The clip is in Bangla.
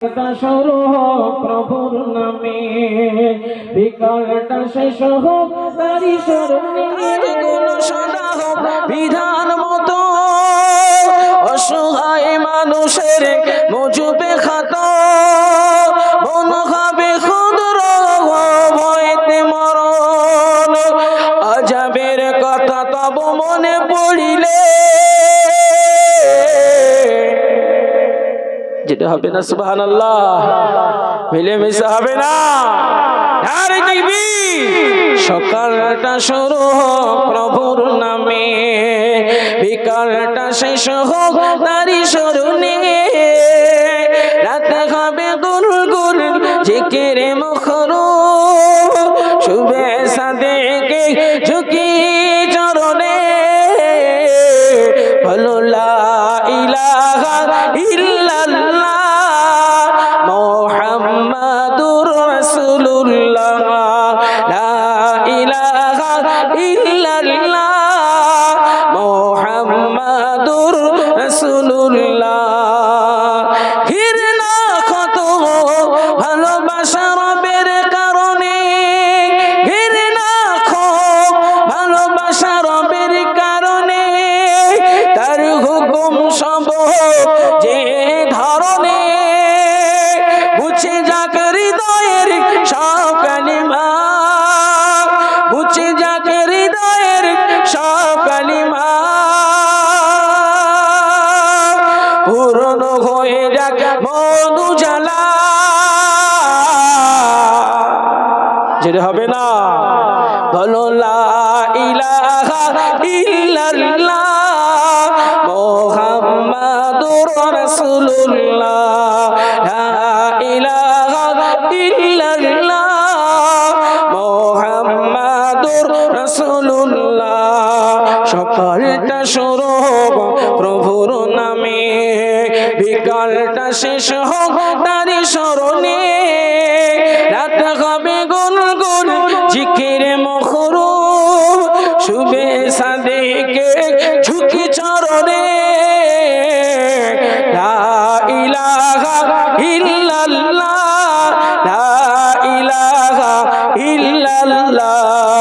শুরু হোক প্রভুর নামে, বিকালটা শেষ হোক তারি স্মরণে, সদা হোক বিধান মতো, অসহায় মানুষের মজুবে খাত, মন হবে ক্ষুদ্র ভয়েতে মরণ, আজাবের কথা তব মনে পড়িলে, যেটা হবে না সুবহানাল্লাহ, মিলেমিশে হবে না। আর দেখবি সকালটা শুরু হোক প্রভুর নামে, বিকালটা শেষ হোক তারি স্মরণে, রাতে হবে গুনগুন জিকিরে মুখরু, শুভেচ্ছা দেখে ঝুঁকি চরণে, বলো লা ইলাহা ইল্লাল্লাহ মুহাম্মাদুর রাসূলুল্লাহ, লা ইলাহা ইল্লাল্লাহ মুহাম্মাদুর রাসূলুল্লাহ। ঘৃণা কত ভালোবাসা রবের কারণে, ঘৃণা খুব ভালোবাসা রবের কারণে, তার হুকুম সব যে ধরনে, বুঝে যাক হৃদয়ের সব কালিমা, বুঝে যাক হৃদয়ের সব কালিমা, পূর্ণ হয়ে যাক মধু জ্বালা, যেটা হবে না, বলো লা ইলাহা ইল্লাল্লাহ মুহাম্মাদুর রাসূলুল্লাহ, লা ইলাহা ইল্লাল্লাহ মুহাম্মাদুর রাসূলুল্লাহ। সকালটা শুরু হোক প্রভুর নামে, বিকালটা শেষ হোক তারি স্মরণে, রাত হবে গুনগুন জিকিরে মুখরু, শুভেচ্ছা দেখে ঝুঁকি চরণে, লা ইলাহা ইল্লাল্লাহ, লা ইলাহা ইল্লাল্লাহ।